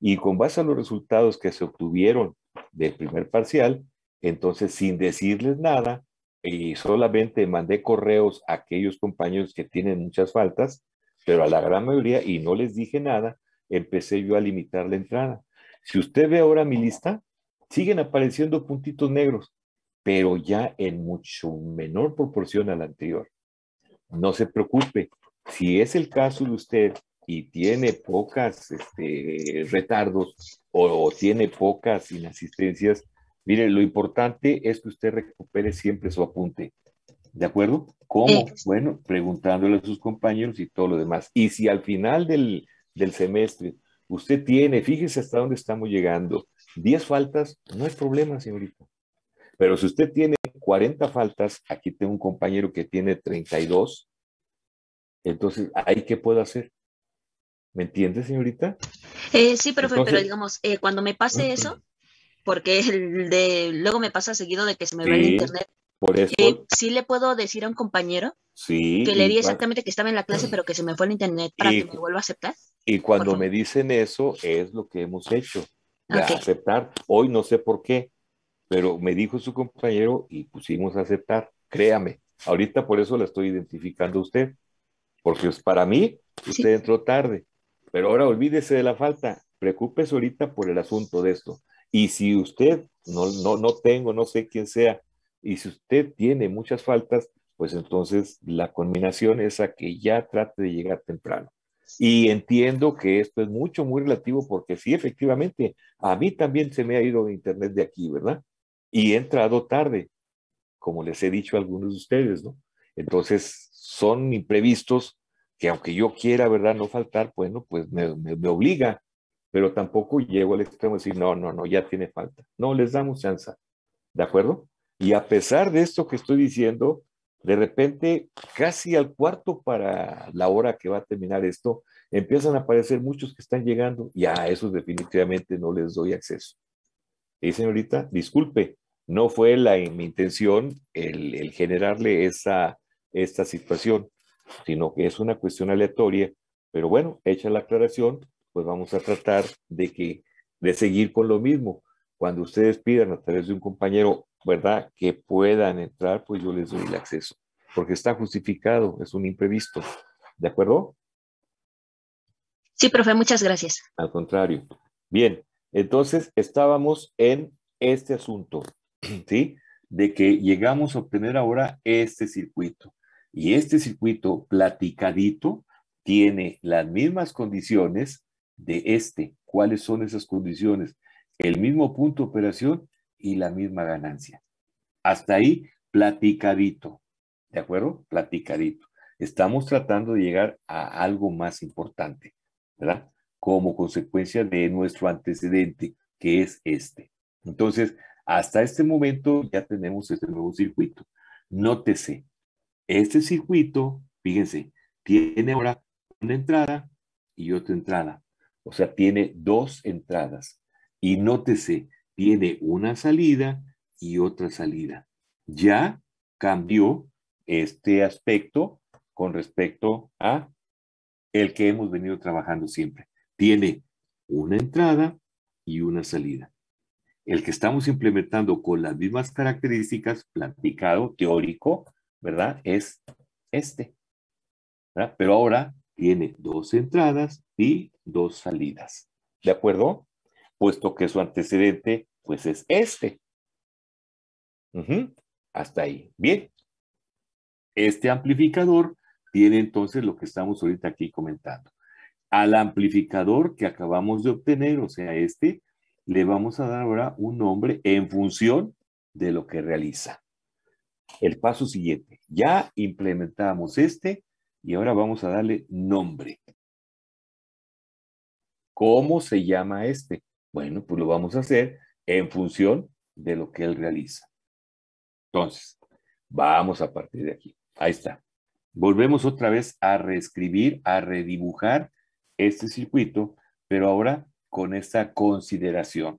Y con base a los resultados que se obtuvieron del primer parcial, entonces sin decirles nada, y solamente mandé correos a aquellos compañeros que tienen muchas faltas, pero a la gran mayoría, y no les dije nada, empecé yo a limitar la entrada. Si usted ve ahora mi lista, siguen apareciendo puntitos negros, pero ya en mucho menor proporción a la anterior. No se preocupe, si es el caso de usted y tiene pocas retardos o tiene pocas inasistencias, mire, lo importante es que usted recupere siempre su apunte. ¿De acuerdo? ¿Cómo? Eh, Bueno, preguntándole a sus compañeros y todo lo demás. Y si al final del semestre usted tiene, fíjese hasta dónde estamos llegando, 10 faltas, no hay problema, señorita. Pero si usted tiene 40 faltas, aquí tengo un compañero que tiene 32, entonces, ¿ahí qué puedo hacer? ¿Me entiende, señorita? sí, profe, pero Entonces, digamos, cuando me pase eso, porque luego me pasa seguido de que se me va el sí, internet, por eso, sí le puedo decir a un compañero sí, que le di exactamente que estaba en la clase, pero que se me fue el internet para que y, me vuelva a aceptar, y por cuando favor. me dicen eso, es lo que hemos hecho, de Ok. aceptar. Hoy no sé por qué, pero me dijo su compañero y pusimos a aceptar. Créame, ahorita por eso la estoy identificando a usted, porque es para mí, Sí. usted entró tarde, pero ahora olvídese de la falta, preocúpese ahorita por el asunto de esto. Y si usted, no tengo, no sé quién sea, y si usted tiene muchas faltas, pues entonces la combinación es a que ya trate de llegar temprano. Y entiendo que esto es mucho, muy relativo, porque sí, efectivamente, a mí también se me ha ido internet de aquí, ¿verdad? Y he entrado tarde, como les he dicho a algunos de ustedes, ¿no? Entonces, son imprevistos que aunque yo quiera, ¿verdad? No faltar, bueno, pues me obliga, pero tampoco llego al extremo de decir, no, ya tiene falta. No, les damos chance, ¿de acuerdo? Y a pesar de esto que estoy diciendo, de repente, casi al cuarto para la hora que va a terminar esto, empiezan a aparecer muchos que están llegando y a esos definitivamente no les doy acceso. Y señorita, disculpe, no fue mi intención el generarle esta situación, sino que es una cuestión aleatoria. Pero bueno, hecha la aclaración, pues vamos a tratar de seguir con lo mismo. Cuando ustedes pidan a través de un compañero, ¿verdad? Que puedan entrar, pues yo les doy el acceso, porque está justificado, es un imprevisto. ¿De acuerdo? Sí, profe, muchas gracias. Al contrario. Bien, entonces estábamos en este asunto, ¿sí? De que llegamos a obtener ahora este circuito. Y este circuito platicadito tiene las mismas condiciones de este. ¿Cuáles son esas condiciones? El mismo punto de operación y la misma ganancia. Hasta ahí, platicadito. ¿De acuerdo? Platicadito. Estamos tratando de llegar a algo más importante, ¿verdad? Como consecuencia de nuestro antecedente, que es este. Entonces, hasta este momento ya tenemos este nuevo circuito. Nótese, este circuito, fíjense, tiene ahora una entrada y otra entrada. O sea, tiene dos entradas. Y nótese, tiene una salida y otra salida. Ya cambió este aspecto con respecto a el que hemos venido trabajando siempre. Tiene una entrada y una salida. El que estamos implementando con las mismas características, platicado, teórico, ¿verdad? Es este, ¿verdad? Pero ahora tiene dos entradas y dos salidas. ¿De acuerdo? Puesto que su antecedente, pues es este. Hasta ahí. Bien. Este amplificador tiene entonces lo que estamos ahorita aquí comentando. Al amplificador que acabamos de obtener, o sea, este, le vamos a dar ahora un nombre en función de lo que realiza. El paso siguiente, ya implementamos este y ahora vamos a darle nombre. ¿Cómo se llama este? Bueno, pues lo vamos a hacer en función de lo que él realiza. Entonces, vamos a partir de aquí. Ahí está. Volvemos otra vez a reescribir, a redibujar este circuito, pero ahora con esta consideración.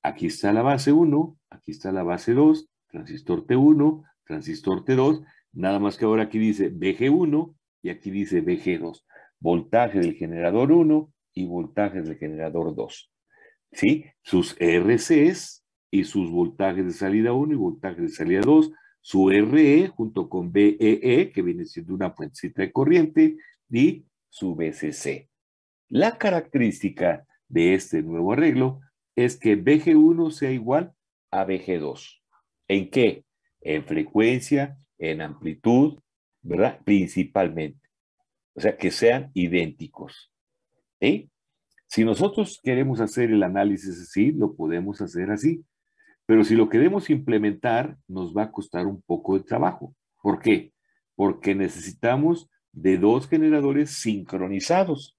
Aquí está la base 1, aquí está la base 2, transistor T1, transistor T2, nada más que ahora aquí dice VG1 y aquí dice VG2. Voltaje del generador 1 y voltajes del generador 2. ¿Sí? Sus RCs y sus voltajes de salida 1 y voltajes de salida 2, su RE junto con BEE, que viene siendo una fuentecita de corriente, y su BCC. La característica de este nuevo arreglo es que BG1 sea igual a BG2. ¿En qué? En frecuencia, en amplitud, ¿verdad? Principalmente. O sea, que sean idénticos. ¿Sí? Si nosotros queremos hacer el análisis así, lo podemos hacer así. Pero si lo queremos implementar, nos va a costar un poco de trabajo. ¿Por qué? Porque necesitamos de dos generadores sincronizados.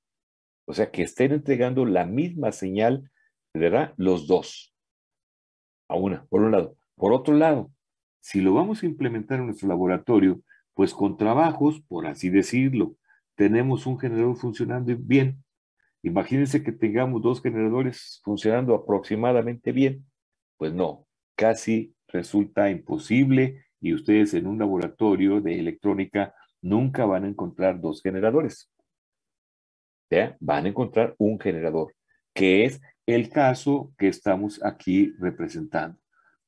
O sea, que estén entregando la misma señal, ¿verdad? Los dos. A una, por un lado. Por otro lado, si lo vamos a implementar en nuestro laboratorio, pues con trabajos, por así decirlo, tenemos un generador funcionando bien. Imagínense que tengamos dos generadores funcionando aproximadamente bien. Pues no, casi resulta imposible y ustedes en un laboratorio de electrónica nunca van a encontrar dos generadores. ¿Ya? Van a encontrar un generador, que es el caso que estamos aquí representando.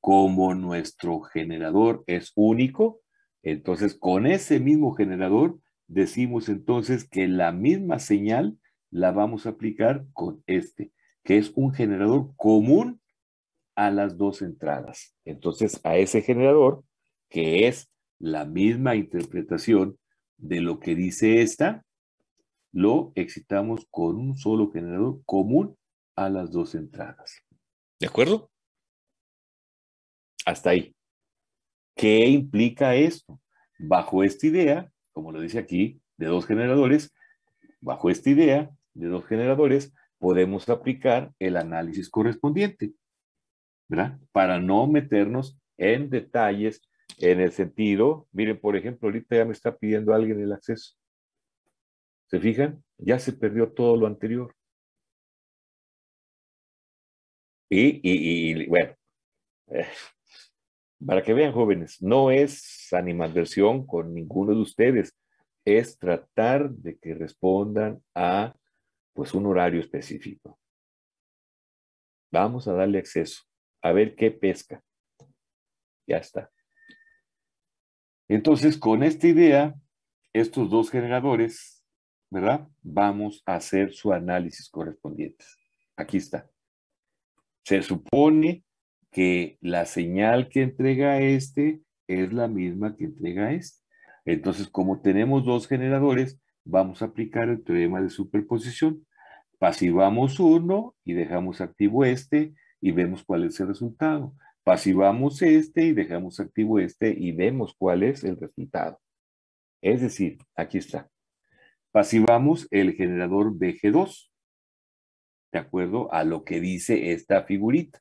Como nuestro generador es único, entonces con ese mismo generador decimos entonces que la misma señal la vamos a aplicar con este, que es un generador común a las dos entradas. Entonces a ese generador, que es la misma interpretación de lo que dice esta, lo excitamos con un solo generador común a las dos entradas. ¿De acuerdo? Hasta ahí. ¿Qué implica esto? Bajo esta idea, como lo dice aquí, de dos generadores, bajo esta idea de dos generadores, podemos aplicar el análisis correspondiente, ¿verdad? Para no meternos en detalles en el sentido, miren, por ejemplo, ahorita ya me está pidiendo alguien el acceso. ¿Se fijan? Ya se perdió todo lo anterior. Y bueno, eh, para que vean, jóvenes, no es animadversión con ninguno de ustedes, es tratar de que respondan a pues un horario específico. Vamos a darle acceso, a ver qué pesca. Ya está. Entonces, con esta idea, estos dos generadores, ¿verdad? Vamos a hacer su análisis correspondiente. Aquí está. Se supone que la señal que entrega este es la misma que entrega este. Entonces, como tenemos dos generadores, vamos a aplicar el teorema de superposición. Pasivamos uno y dejamos activo este y vemos cuál es el resultado. Pasivamos este y dejamos activo este y vemos cuál es el resultado. Es decir, aquí está. Pasivamos el generador BG2, de acuerdo a lo que dice esta figurita.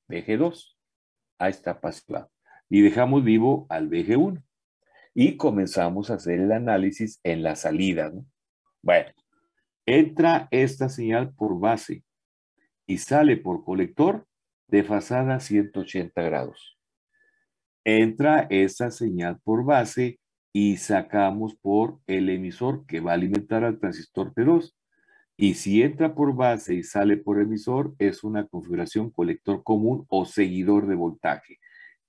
BG2. Ahí está pasivado. Y dejamos vivo al BG1. Y comenzamos a hacer el análisis en la salida, ¿no? Bueno, entra esta señal por base y sale por colector desfasada 180 grados. Entra esta señal por base y sacamos por el emisor que va a alimentar al transistor T2. Y si entra por base y sale por emisor, es una configuración colector común o seguidor de voltaje.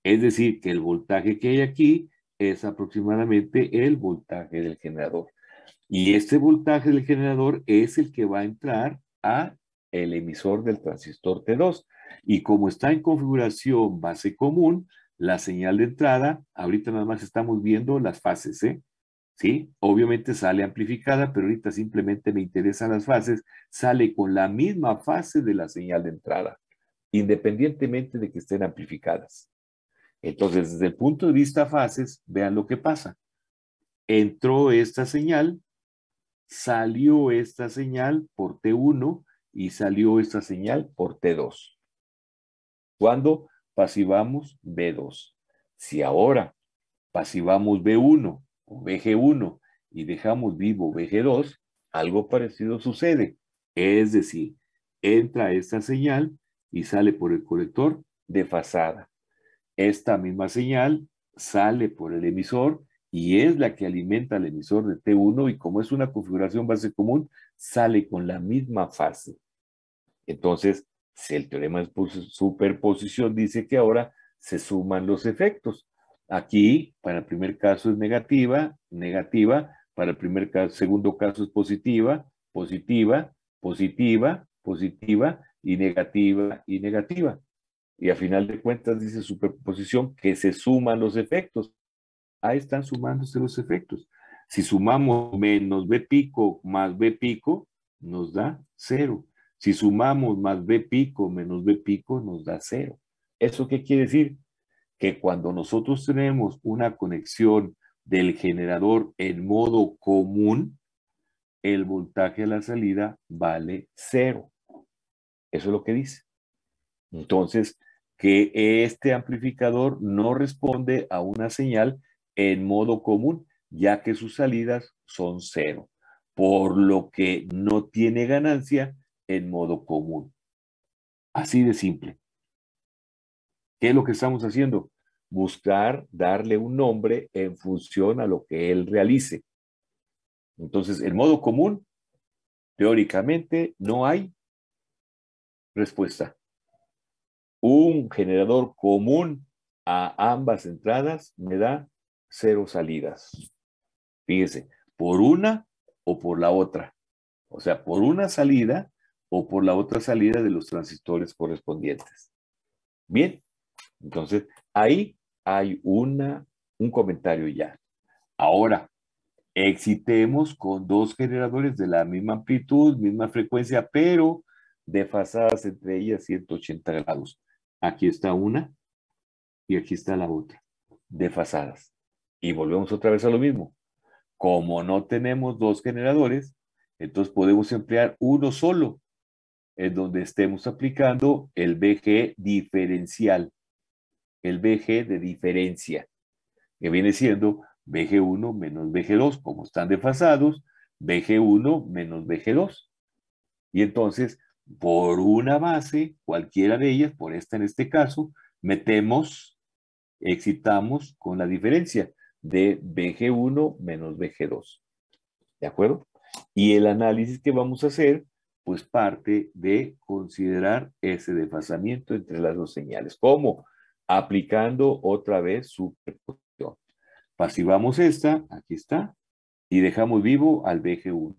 Es decir, que el voltaje que hay aquí es aproximadamente el voltaje del generador. Y este voltaje del generador es el que va a entrar a el emisor del transistor T2. Y como está en configuración base común, la señal de entrada, ahorita nada más estamos viendo las fases, ¿eh? ¿Sí? Obviamente sale amplificada, pero ahorita simplemente me interesan las fases, sale con la misma fase de la señal de entrada, independientemente de que estén amplificadas. Entonces, desde el punto de vista fases, vean lo que pasa. Entró esta señal, salió esta señal por T1 y salió esta señal por T2. ¿Cuándo pasivamos B2? Si ahora pasivamos B1 o BG1 y dejamos vivo BG2, algo parecido sucede. Es decir, entra esta señal y sale por el colector desfasada. Esta misma señal sale por el emisor y es la que alimenta al emisor de T1 y como es una configuración base común, sale con la misma fase. Entonces, si el teorema de superposición dice que ahora se suman los efectos. Aquí, para el primer caso es negativa, negativa, para el primer caso, segundo caso es positiva, positiva, positiva, positiva y negativa y negativa. Y a final de cuentas dice superposición que se suman los efectos. Ahí están sumándose los efectos. Si sumamos menos B pico más B pico, nos da 0. Si sumamos más B pico menos B pico, nos da 0. ¿Eso qué quiere decir? Que cuando nosotros tenemos una conexión del generador en modo común, el voltaje a la salida vale 0. Eso es lo que dice. Entonces, que este amplificador no responde a una señal en modo común, ya que sus salidas son 0, por lo que no tiene ganancia en modo común. Así de simple. ¿Qué es lo que estamos haciendo? Buscar darle un nombre en función a lo que él realice. Entonces, en modo común, teóricamente, no hay respuesta. Un generador común a ambas entradas me da 0 salidas. Fíjese, por una o por la otra. O sea, por una salida o por la otra salida de los transistores correspondientes. Bien, entonces ahí hay un comentario ya. Ahora, excitemos con dos generadores de la misma amplitud, misma frecuencia, pero desfasadas entre ellas 180 grados. Aquí está una y aquí está la otra, desfasadas. Y volvemos otra vez a lo mismo. Como no tenemos dos generadores, entonces podemos emplear uno solo, en donde estemos aplicando el BG diferencial, el BG de diferencia, que viene siendo BG1 menos BG2, como están desfasados, BG1 menos BG2. Y entonces, por una base, cualquiera de ellas, por esta en este caso, excitamos con la diferencia de BG1 menos BG2. ¿De acuerdo? Y el análisis que vamos a hacer, pues parte de considerar ese desfasamiento entre las dos señales. ¿Cómo? Aplicando otra vez superposición. Pasivamos esta, aquí está, y dejamos vivo al BG1.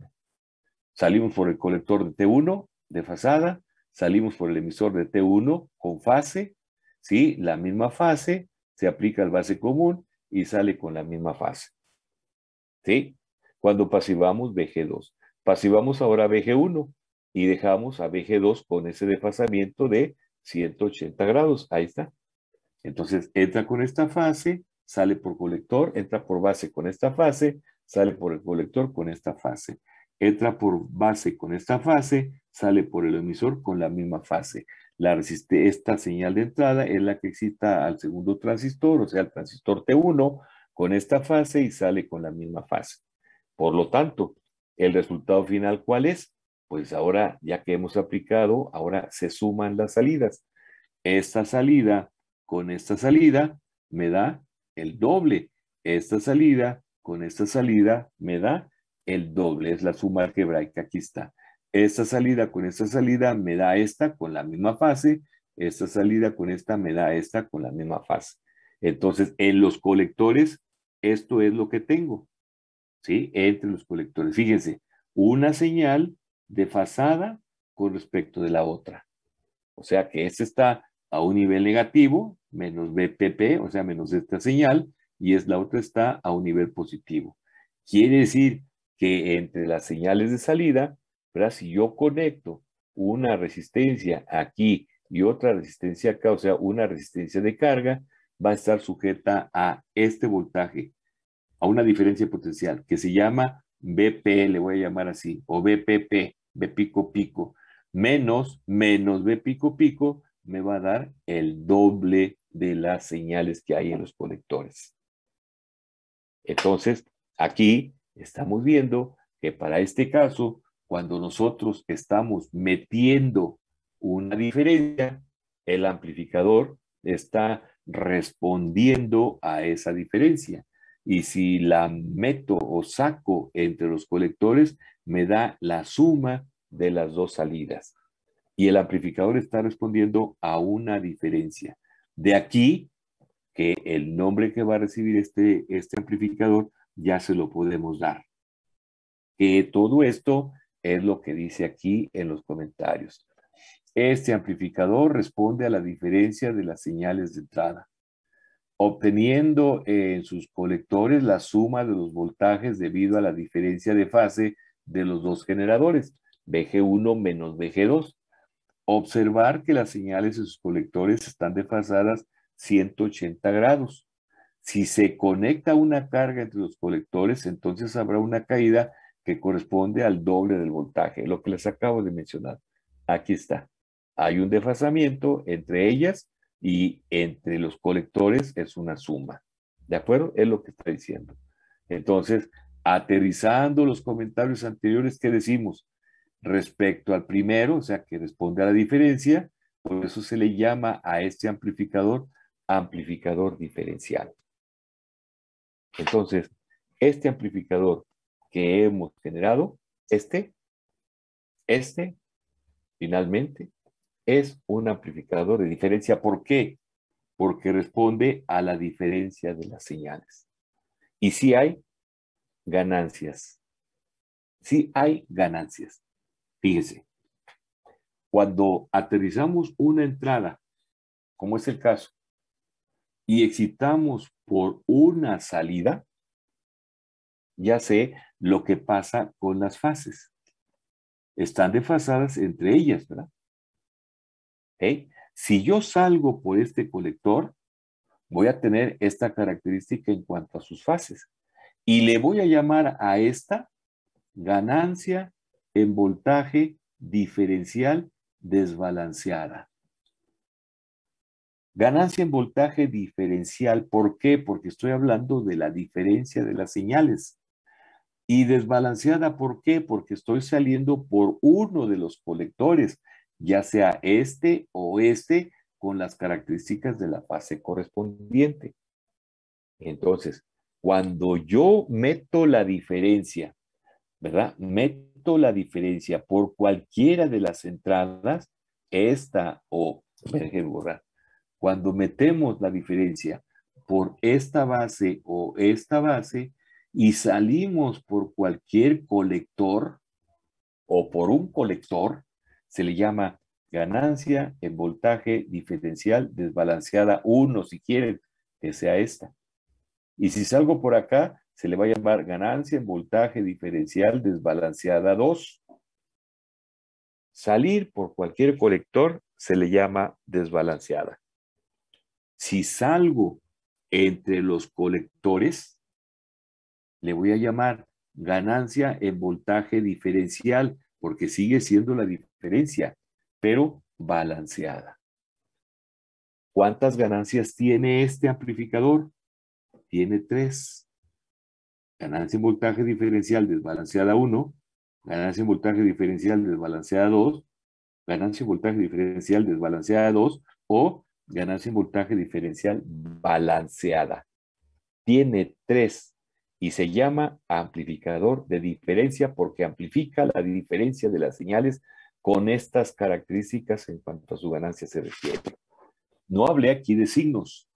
Salimos por el colector de T1 desfasada, salimos por el emisor de T1 con fase, ¿sí? La misma fase, se aplica al base común y sale con la misma fase. ¿Sí? Cuando pasivamos BG2. Pasivamos ahora BG1 y dejamos a BG2 con ese desfasamiento de 180 grados. Ahí está. Entonces entra con esta fase, sale por colector, entra por base con esta fase, sale por el colector con esta fase. Entra por base con esta fase, sale por el emisor con la misma fase. Esta señal de entrada es la que excita al segundo transistor, o sea, al transistor T1, con esta fase y sale con la misma fase. Por lo tanto, el resultado final, ¿cuál es? Pues ahora, ya que hemos aplicado, ahora se suman las salidas. Esta salida con esta salida me da el doble. Esta salida con esta salida me da el doble. Es la suma algebraica, aquí está. Esta salida con esta salida me da esta con la misma fase. Esta salida con esta me da esta con la misma fase. Entonces, en los colectores, esto es lo que tengo, ¿sí? Entre los colectores. Fíjense, una señal desfasada con respecto de la otra. O sea que este está a un nivel negativo, menos BPP, o sea, menos esta señal, y la otra está a un nivel positivo. Quiere decir que entre las señales de salida, ¿verdad? Si yo conecto una resistencia aquí y otra resistencia acá, o sea, una resistencia de carga, va a estar sujeta a este voltaje, a una diferencia potencial que se llama BP, le voy a llamar así, o BPP, B pico pico, menos B pico pico, me va a dar el doble de las señales que hay en los conectores. Entonces, aquí estamos viendo que para este caso, cuando nosotros estamos metiendo una diferencia, el amplificador está respondiendo a esa diferencia. y si la meto o saco entre los colectores, me da la suma de las dos salidas. Y el amplificador está respondiendo a una diferencia. De aquí que el nombre que va a recibir este amplificador ya se lo podemos dar. Que todo esto es lo que dice aquí en los comentarios. Este amplificador responde a la diferencia de las señales de entrada, obteniendo en sus colectores la suma de los voltajes debido a la diferencia de fase de los dos generadores, VG1 menos VG2. Observar que las señales en sus colectores están desfasadas 180 grados. Si se conecta una carga entre los colectores, entonces habrá una caída que corresponde al doble del voltaje, lo que les acabo de mencionar. Aquí está. Hay un desfasamiento entre ellas y entre los colectores es una suma. ¿De acuerdo? Es lo que está diciendo. Entonces, aterrizando los comentarios anteriores, ¿qué decimos? Respecto al primero, o sea, que responde a la diferencia, por eso se le llama a este amplificador amplificador diferencial. Entonces, este amplificador que hemos generado, este, finalmente, es un amplificador de diferencia. ¿Por qué? Porque responde a la diferencia de las señales. Y sí hay ganancias. Sí hay ganancias. Fíjese, cuando aterrizamos una entrada, como es el caso, y excitamos por una salida, ya sé lo que pasa con las fases. Están desfasadas entre ellas, ¿verdad? ¿Okay? Si yo salgo por este colector, voy a tener esta característica en cuanto a sus fases. Y le voy a llamar a esta ganancia en voltaje diferencial desbalanceada. Ganancia en voltaje diferencial, ¿por qué? Porque estoy hablando de la diferencia de las señales. Y desbalanceada, ¿por qué? Porque estoy saliendo por uno de los colectores, ya sea este o este, con las características de la fase correspondiente. Entonces, cuando yo meto la diferencia, ¿verdad? Meto la diferencia por cualquiera de las entradas, esta o, déjenme borrar, cuando metemos la diferencia por esta base o esta base y salimos por cualquier colector o por un colector, se le llama ganancia en voltaje diferencial desbalanceada 1, si quieren que sea esta. Y si salgo por acá, se le va a llamar ganancia en voltaje diferencial desbalanceada 2. Salir por cualquier colector se le llama desbalanceada. Si salgo entre los colectores, le voy a llamar ganancia en voltaje diferencial, porque sigue siendo la diferencia, pero balanceada. ¿Cuántas ganancias tiene este amplificador? Tiene 3. Ganancia en voltaje diferencial desbalanceada 1, ganancia en voltaje diferencial desbalanceada 2, ganancia en voltaje diferencial desbalanceada 2 o ganancia en voltaje diferencial balanceada. Tiene 3 y se llama amplificador de diferencia porque amplifica la diferencia de las señales con estas características en cuanto a su ganancia se refiere. No hablé aquí de signos,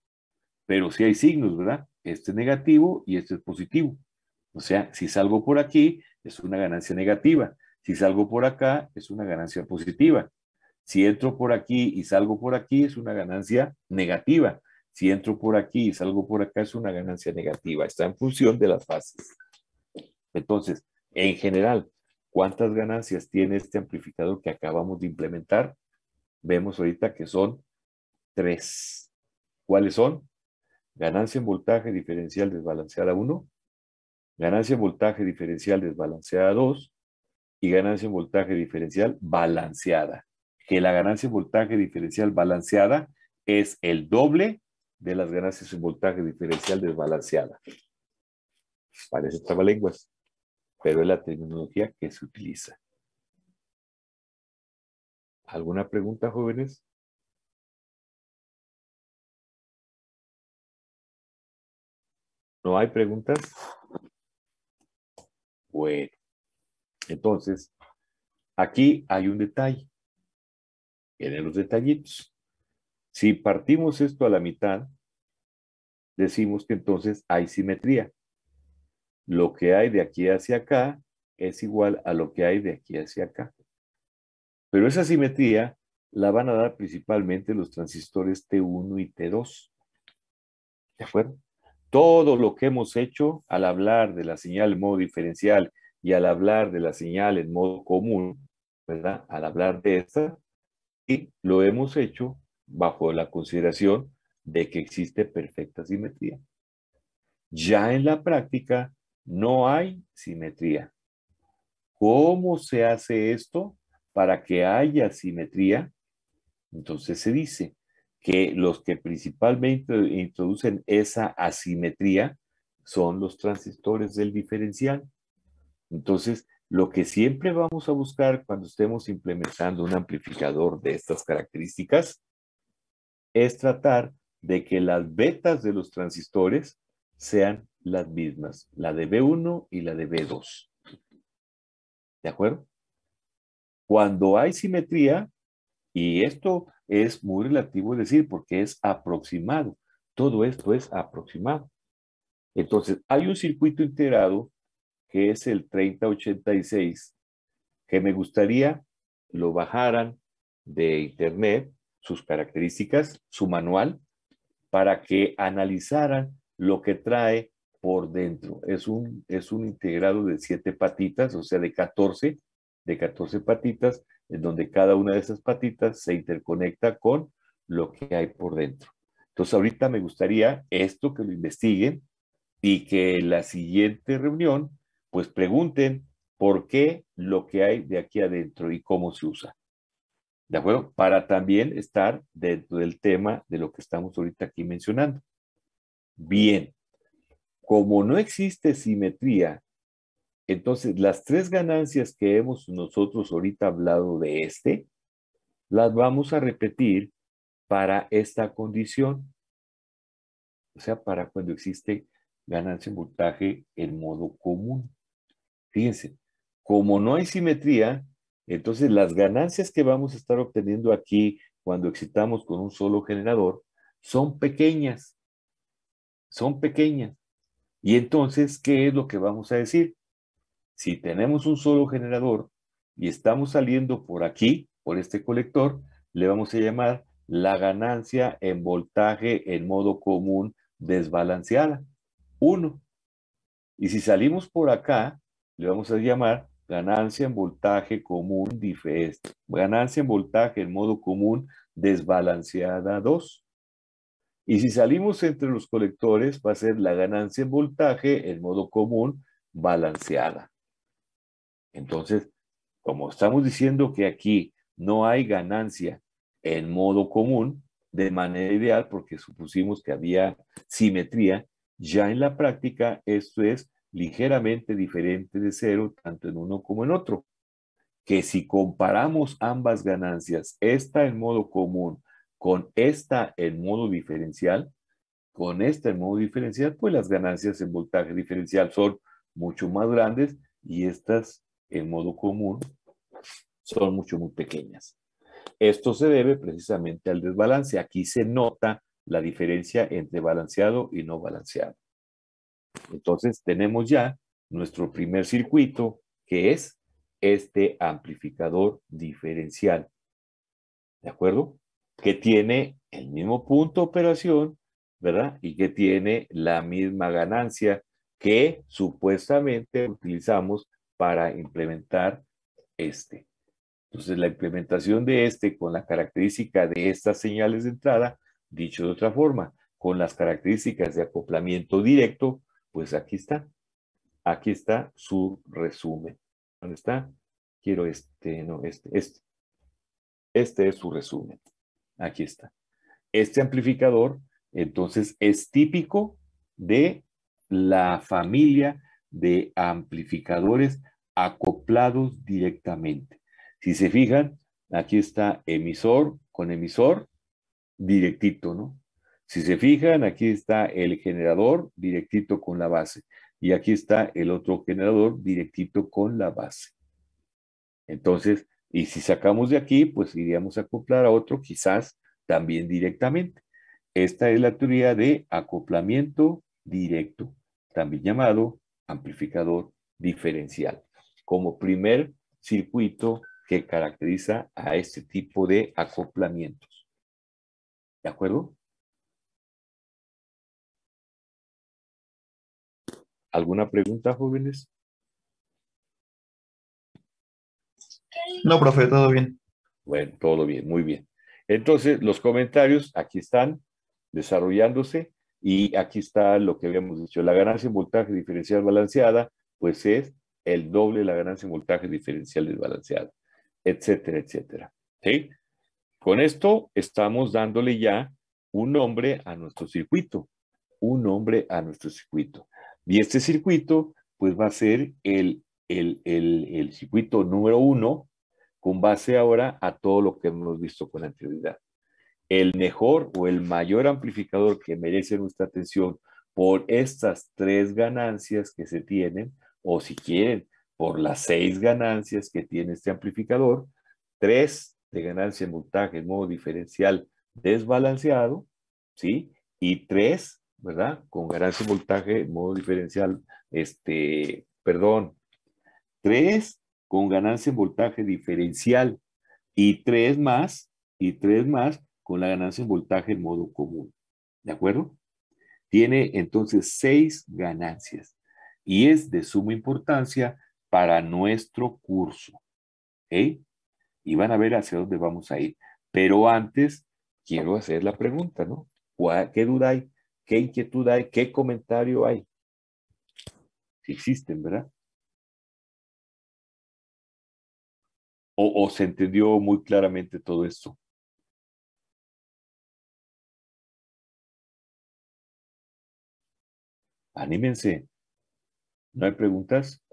pero sí hay signos, ¿verdad? Este es negativo y este es positivo. O sea, si salgo por aquí, es una ganancia negativa. Si salgo por acá, es una ganancia positiva. Si entro por aquí y salgo por aquí, es una ganancia negativa. Si entro por aquí y salgo por acá, es una ganancia negativa. Está en función de las fases. Entonces, en general, ¿cuántas ganancias tiene este amplificador que acabamos de implementar? Vemos ahorita que son 3. ¿Cuáles son? Ganancia en voltaje diferencial desbalanceada 1, ganancia en voltaje diferencial desbalanceada 2 y ganancia en voltaje diferencial balanceada. Que la ganancia en voltaje diferencial balanceada es el doble de las ganancias en voltaje diferencial desbalanceada. Parece trabalenguas, pero es la terminología que se utiliza. ¿Alguna pregunta, jóvenes? ¿No hay preguntas? Bueno, entonces, aquí hay un detalle. Miren los detallitos. Si partimos esto a la mitad, decimos que entonces hay simetría. Lo que hay de aquí hacia acá es igual a lo que hay de aquí hacia acá. Pero esa simetría la van a dar principalmente los transistores T1 y T2. ¿De acuerdo? Todo lo que hemos hecho al hablar de la señal en modo diferencial y al hablar de la señal en modo común, ¿verdad? Al hablar de esta, y lo hemos hecho bajo la consideración de que existe perfecta simetría. Ya en la práctica no hay simetría. ¿Cómo se hace esto para que haya simetría? Entonces se dice que los que principalmente introducen esa asimetría son los transistores del diferencial. Entonces, lo que siempre vamos a buscar cuando estemos implementando un amplificador de estas características es tratar de que las betas de los transistores sean las mismas, la de B1 y la de B2. ¿De acuerdo? Cuando hay simetría, y esto es muy relativo, es decir, porque es aproximado. Todo esto es aproximado. Entonces, hay un circuito integrado que es el 3086, que me gustaría lo bajaran de internet, sus características, su manual, para que analizaran lo que trae por dentro. Es un integrado de 7 patitas, o sea, de 14 patitas, en donde cada una de esas patitas se interconecta con lo que hay por dentro. Entonces, ahorita me gustaría esto que lo investiguen y que en la siguiente reunión, pues pregunten por qué lo que hay de aquí adentro y cómo se usa. ¿De acuerdo? Para también estar dentro del tema de lo que estamos ahorita aquí mencionando. Bien, como no existe simetría, entonces las 3 ganancias que hemos nosotros ahorita hablado de las vamos a repetir para esta condición, o sea, para cuando existe ganancia en voltaje en modo común. Fíjense, como no hay simetría, entonces las ganancias que vamos a estar obteniendo aquí cuando excitamos con un solo generador son pequeñas, son pequeñas. Y entonces, ¿qué es lo que vamos a decir? Si tenemos un solo generador y estamos saliendo por aquí, por este colector, le vamos a llamar la ganancia en voltaje en modo común desbalanceada, 1. Y si salimos por acá, le vamos a llamar ganancia en voltaje común ganancia en voltaje en modo común desbalanceada, 2. Y si salimos entre los colectores, va a ser la ganancia en voltaje en modo común balanceada. Entonces, como estamos diciendo que aquí no hay ganancia en modo común, de manera ideal, porque supusimos que había simetría, ya en la práctica esto es ligeramente diferente de 0, tanto en uno como en otro. Que si comparamos ambas ganancias, esta en modo común con esta en modo diferencial, pues las ganancias en voltaje diferencial son mucho más grandes y estas en modo común son mucho, muy pequeñas. Esto se debe precisamente al desbalance. Aquí se nota la diferencia entre balanceado y no balanceado. Entonces tenemos ya nuestro primer circuito, que es este amplificador diferencial. ¿De acuerdo? Que tiene el mismo punto de operación, ¿verdad? Y que tiene la misma ganancia que supuestamente utilizamos para implementar este. Entonces, la implementación de este con la característica de estas señales de entrada, dicho de otra forma, con las características de acoplamiento directo, pues aquí está. Aquí está su resumen. ¿Dónde está? Quiero no, este. Este es su resumen. Aquí está. Este amplificador, entonces, es típico de la familia de amplificadores acoplados directamente. Si se fijan, aquí está emisor con emisor directito, ¿no? Si se fijan, aquí está el generador directito con la base y aquí está el otro generador directito con la base. Entonces, y si sacamos de aquí, pues iríamos a acoplar a otro, quizás también directamente. Esta es la teoría de acoplamiento directo, también llamado amplificador diferencial, como primer circuito que caracteriza a este tipo de acoplamientos. ¿De acuerdo? ¿Alguna pregunta, jóvenes? No, profe, todo bien. Bueno, todo bien, muy bien. Entonces, los comentarios aquí están desarrollándose y aquí está lo que habíamos dicho. La ganancia en voltaje diferencial balanceada, pues es el doble de la ganancia en voltaje diferencial desbalanceada, etcétera, etcétera. ¿Sí? Con esto estamos dándole ya un nombre a nuestro circuito, un nombre a nuestro circuito. Y este circuito, pues va a ser el circuito número 1, con base ahora a todo lo que hemos visto con anterioridad. El mejor o el mayor amplificador que merece nuestra atención por estas 3 ganancias que se tienen, o si quieren, por las 6 ganancias que tiene este amplificador, 3 de ganancia en voltaje en modo diferencial desbalanceado, ¿sí? Y 3, ¿verdad? Con ganancia en voltaje en modo diferencial, perdón, 3 con ganancia en voltaje diferencial y 3 más con la ganancia en voltaje en modo común. ¿De acuerdo? Tiene entonces 6 ganancias y es de suma importancia para nuestro curso. ¿Ok? Y van a ver hacia dónde vamos a ir. Pero antes quiero hacer la pregunta, ¿no? ¿Qué duda hay? ¿Qué inquietud hay? ¿Qué comentario hay? Si existen, ¿verdad? ¿O se entendió muy claramente todo esto? Anímense. ¿No hay preguntas?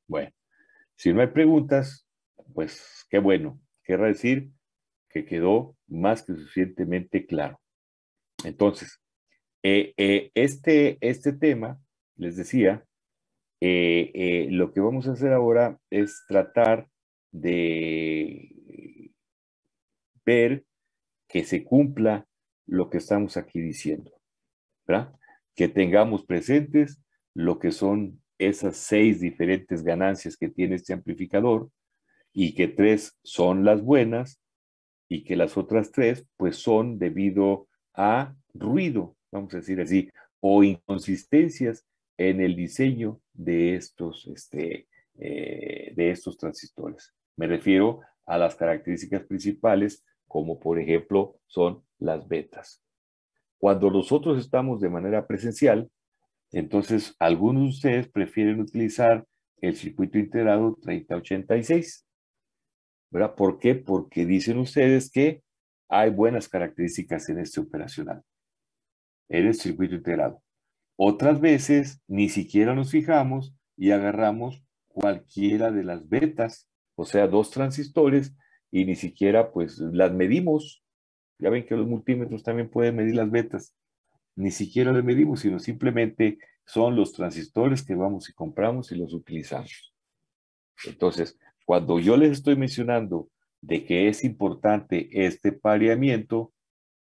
Bueno, si no hay preguntas, pues qué bueno. Querrá decir que quedó más que suficientemente claro. Entonces, este tema, les decía, lo que vamos a hacer ahora es tratar de ver que se cumpla lo que estamos aquí diciendo, ¿verdad? Que tengamos presentes lo que son esas 6 diferentes ganancias que tiene este amplificador y que 3 son las buenas y que las otras 3 pues son debido a ruido, vamos a decir así, o inconsistencias en el diseño de estos transistores. Me refiero a las características principales, como por ejemplo son las betas. Cuando nosotros estamos de manera presencial, entonces algunos de ustedes prefieren utilizar el circuito integrado 3086, ¿verdad? ¿Por qué? Porque dicen ustedes que hay buenas características en este operacional, en el circuito integrado. Otras veces ni siquiera nos fijamos y agarramos cualquiera de las betas, o sea, 2 transistores, y ni siquiera pues las medimos. Ya ven que los multímetros también pueden medir las betas. Ni siquiera las medimos, sino simplemente son los transistores que vamos y compramos y los utilizamos. Entonces, cuando yo les estoy mencionando de que es importante este pareamiento,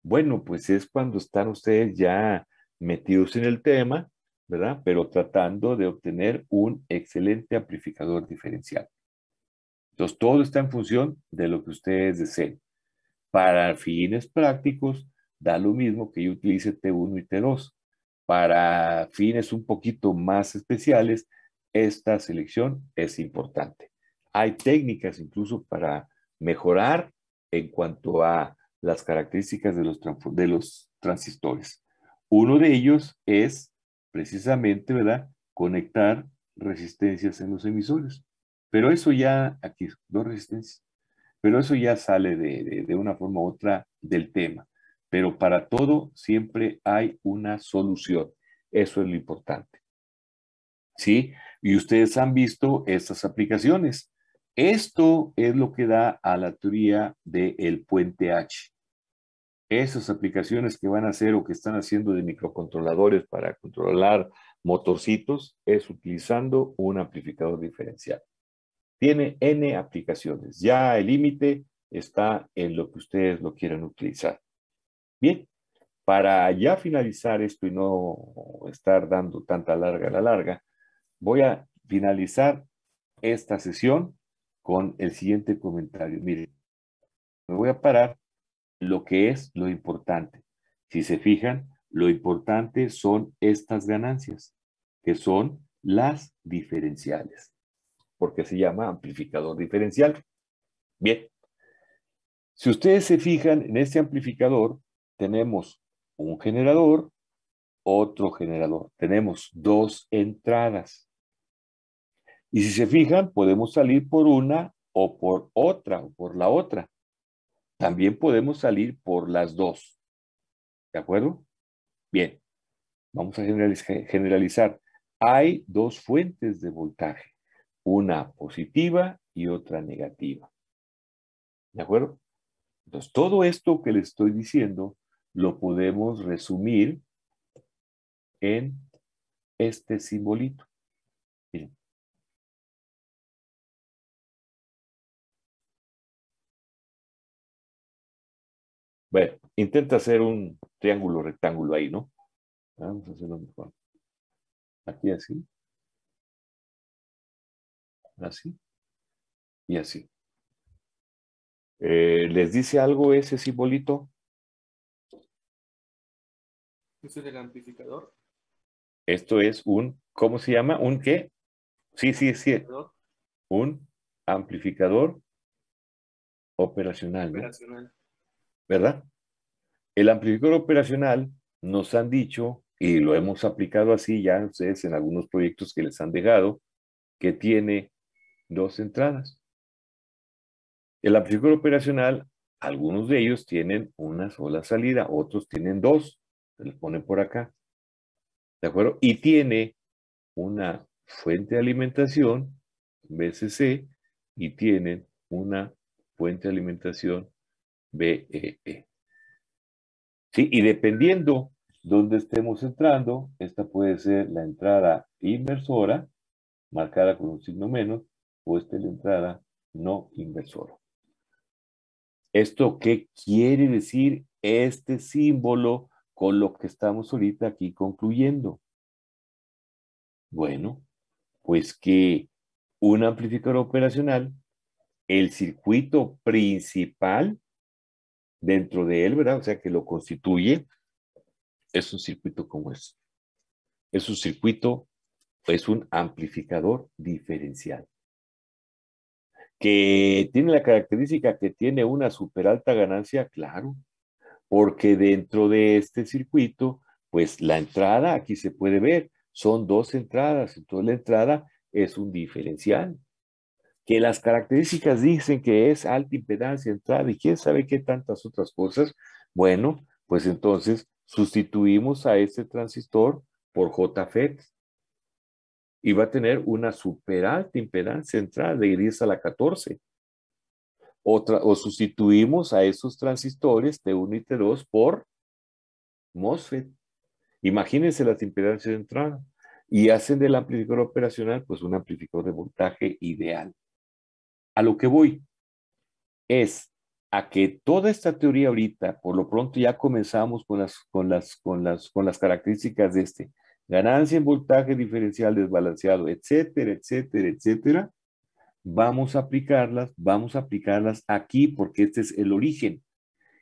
bueno, pues es cuando están ustedes ya metidos en el tema, ¿verdad? Pero tratando de obtener un excelente amplificador diferencial. Entonces, todo está en función de lo que ustedes deseen. Para fines prácticos, da lo mismo que yo utilice T1 y T2. Para fines un poquito más especiales, esta selección es importante. Hay técnicas incluso para mejorar en cuanto a las características de los transistores. Uno de ellos es precisamente, ¿verdad?, conectar resistencias en los emisores. Pero eso ya, aquí, 2 resistencias. Pero eso ya sale de una forma u otra del tema. Pero para todo siempre hay una solución. Eso es lo importante. ¿Sí? Y ustedes han visto estas aplicaciones. Esto es lo que da a la teoría del puente H. Esas aplicaciones que van a hacer o que están haciendo de microcontroladores para controlar motorcitos es utilizando un amplificador diferencial. Tiene N aplicaciones. Ya el límite está en lo que ustedes lo quieran utilizar. Bien, para ya finalizar esto y no estar dando tanta larga a la larga, voy a finalizar esta sesión con el siguiente comentario. Miren, me voy a parar lo que es lo importante. Si se fijan, lo importante son estas ganancias, que son las diferenciales, porque se llama amplificador diferencial. Bien, si ustedes se fijan en este amplificador, tenemos un generador, otro generador. Tenemos dos entradas. Y si se fijan, podemos salir por una o por otra o por la otra. También podemos salir por las dos. ¿De acuerdo? Bien, vamos a generalizar. Hay dos fuentes de voltaje, una positiva y otra negativa. ¿De acuerdo? Entonces, todo esto que les estoy diciendo lo podemos resumir en este simbolito. Miren. Bueno, intenta hacer un triángulo rectángulo ahí, ¿no? Vamos a hacerlo mejor. Aquí así. Así. Y así. ¿Les dice algo ese simbolito? ¿Eso es el amplificador? Esto es un, ¿cómo se llama? ¿Un qué? Sí, sí, sí. Un amplificador operacional, ¿no? Operacional. ¿Verdad? El amplificador operacional nos han dicho, y lo hemos aplicado así ya ustedes en algunos proyectos que les han dejado, que tiene dos entradas. El amplificador operacional, algunos de ellos tienen una sola salida, otros tienen dos, se les ponen por acá, ¿de acuerdo? Y tiene una fuente de alimentación, VCC, y tienen una fuente de alimentación, VEE. Sí, y dependiendo dónde estemos entrando, esta puede ser la entrada inversora, marcada con un signo menos, o esta es la entrada no inversora. ¿Esto qué quiere decir este símbolo con lo que estamos ahorita aquí concluyendo? Bueno, pues que un amplificador operacional, el circuito principal dentro de él, ¿verdad? O sea, que lo constituye, es un circuito como es. Es un circuito, es un amplificador diferencial. Que tiene la característica que tiene una súper alta ganancia, claro, porque dentro de este circuito, pues la entrada, aquí se puede ver, son dos entradas, entonces la entrada es un diferencial. Que las características dicen que es alta impedancia entrada y quién sabe qué tantas otras cosas, bueno, pues entonces sustituimos a este transistor por JFET y va a tener una super alta impedancia entrada de 10 a la 14. O sustituimos a esos transistores T1 y T2 por MOSFET. Imagínense las impedancias de entrada y hacen del amplificador operacional pues un amplificador de voltaje ideal. A lo que voy es a que toda esta teoría ahorita, por lo pronto ya comenzamos con las características de este, ganancia en voltaje diferencial desbalanceado, etcétera, etcétera, etcétera, vamos a aplicarlas aquí porque este es el origen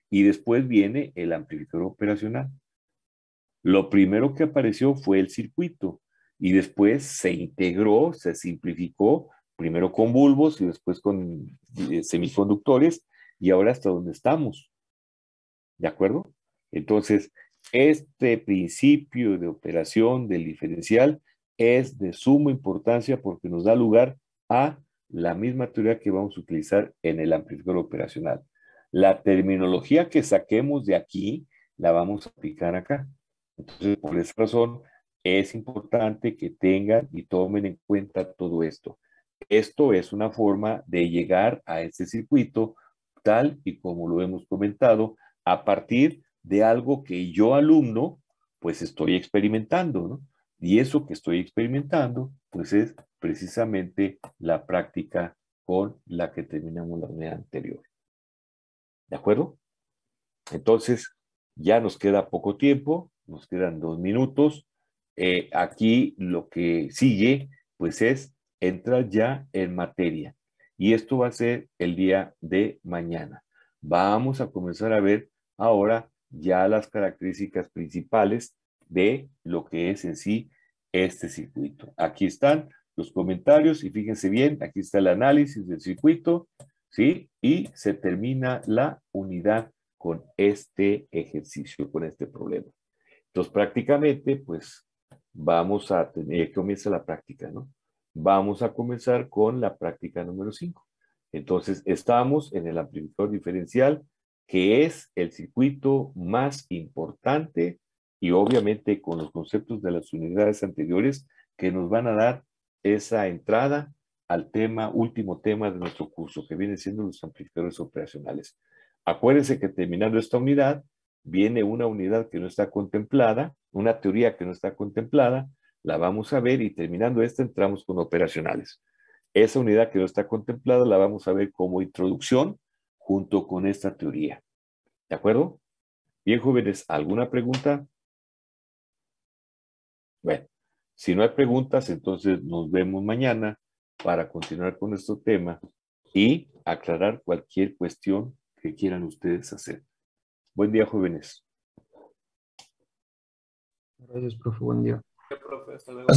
y después viene el amplificador operacional. Lo primero que apareció fue el circuito y después se integró, se simplificó, primero con bulbos y después con semiconductores y ahora hasta donde estamos. ¿De acuerdo? Entonces, este principio de operación del diferencial es de suma importancia porque nos da lugar a la misma teoría que vamos a utilizar en el amplificador operacional. La terminología que saquemos de aquí la vamos a aplicar acá. Entonces, por esa razón, es importante que tengan y tomen en cuenta todo esto. Esto es una forma de llegar a este circuito tal y como lo hemos comentado, a partir de algo que yo, alumno, pues estoy experimentando, ¿no? Y eso que estoy experimentando, pues es precisamente la práctica con la que terminamos la unidad anterior. ¿De acuerdo? Entonces, ya nos queda poco tiempo, nos quedan 2 minutos. Aquí lo que sigue, pues es entrar ya en materia. Y esto va a ser el día de mañana. Vamos a comenzar a ver ahora ya las características principales de lo que es en sí este circuito. Aquí están los comentarios y fíjense bien, aquí está el análisis del circuito, ¿sí? Y se termina la unidad con este ejercicio, con este problema. Entonces, prácticamente, pues, vamos a tener, comienza la práctica, ¿no? Vamos a comenzar con la práctica número 5. Entonces, estamos en el amplificador diferencial, que es el circuito más importante y obviamente con los conceptos de las unidades anteriores que nos van a dar esa entrada al tema, último tema de nuestro curso, que viene siendo los amplificadores operacionales. Acuérdense que terminando esta unidad, viene una unidad que no está contemplada, una teoría que no está contemplada, la vamos a ver y terminando esta entramos con operacionales. Esa unidad que no está contemplada la vamos a ver como introducción junto con esta teoría. ¿De acuerdo? Bien, jóvenes, ¿alguna pregunta? Bueno, si no hay preguntas, entonces nos vemos mañana para continuar con nuestro tema y aclarar cualquier cuestión que quieran ustedes hacer. Buen día, jóvenes. Gracias, profe. Buen día. Profe, hasta luego.